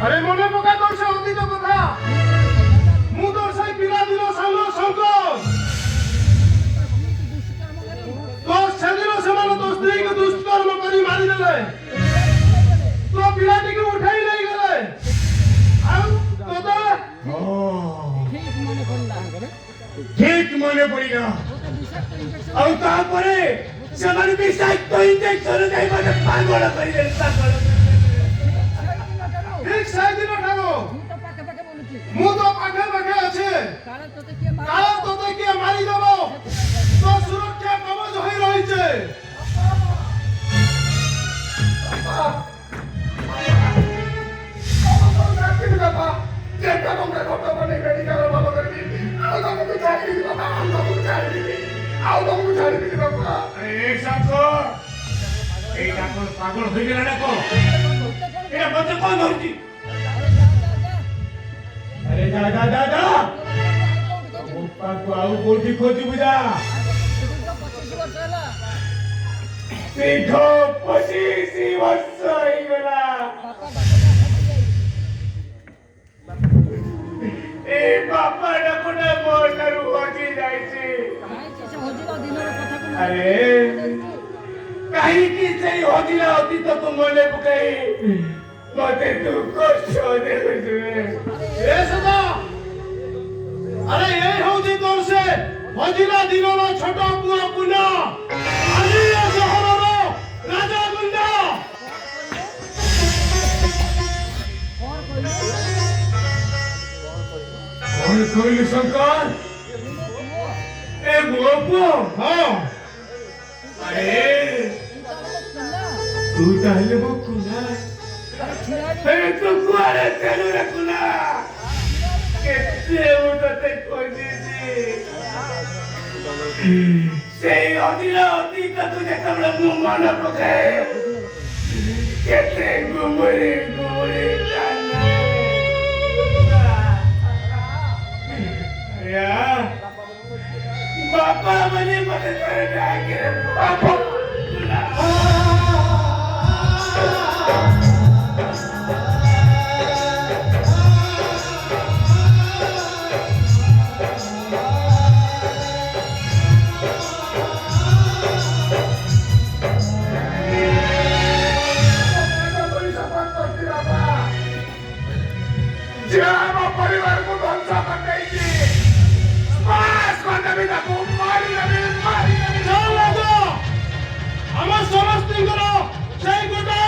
আরে মনে পকা করছে অতীত কথা মু তোর সেই পিলাদিন সাঙ্গ শঙ্কর তো সেদিন সেমানে তো স্ত্রীকে দুষ্কর্ম করি মারি দেলে তো পিলাটিকে উঠাই নেই গেলে আর তোতে ঠিক মনে পড়িলা ଆଉ ତାପରେ ସେମାନେ ବିଷାକ୍ତ ଇଞ୍ଜେକ୍ସନ ଦେଇ ମୋତେ ପାଗଳ କରିଦେଲେ ପାଗଳ ঠিক সেই দিন ঠানো মু তো পাখে পাখে আছে কাল তোতে কে মারি দেব তো সুরক্ষা কবচ হই রইছে ପାଗଳ ହୋଇଗଲା ନା କଣ ଏଇଟା ମତେ କଣ ଧରୁଛି ଆରେ ଦାଦା ଦାଦା ବାପାକୁ ଆଉ କୋଉଠି ଖୋଜିବୁ ଯା ଦୀର୍ଘ 25 ବର୍ଷ ହେଇଗଲା ଏ ବାପାଟା କୋଟେ ମୋ ଠାରୁ ହଜି ଯାଇଛି ଆରେ କାହିଁକି ସେଇ ହଜିଲା ଅତୀତକୁ ମନେ ପକାଇ ମତେ ତୁ କଷ୍ଟ ଦେଉଛୁ এ সদা আরে এই হউছি তোর সে হজিলা দিনর ছোট পুয়া পুনা আজি এ শহরর রাজা গুন্ডা କଣ କହିଲୁ ଶଙ୍କର ଏ ମୋ ପୁଅ হ্যাঁ ଆରେ ତୁ ତାହେଲେ ମୋ କୁନା ତୁ କୁଆଡେ ଥିଲୁ ରେ କୁନା କେତେ ମୁଁ ତତେ ଖୋଜିଛି ସେଇ ଅଦିନ ଅତୀତକୁ ଯେତେବେଳେ ମୁଁ ମନେ ପକାଏ କେତେ ଗୁମୁରି ଗୁମୁରି କାନ୍ଦେ ବାପା ମାନେ ମତେ ଥରେ ଡାକିଲେ ବାପା ପରିବାରକୁ ଧ୍ୱଂସ କରିଦେଇଛି ତାକୁ ମାରିଦେବି আমার সমস্তিଙ୍କର সেই গোটা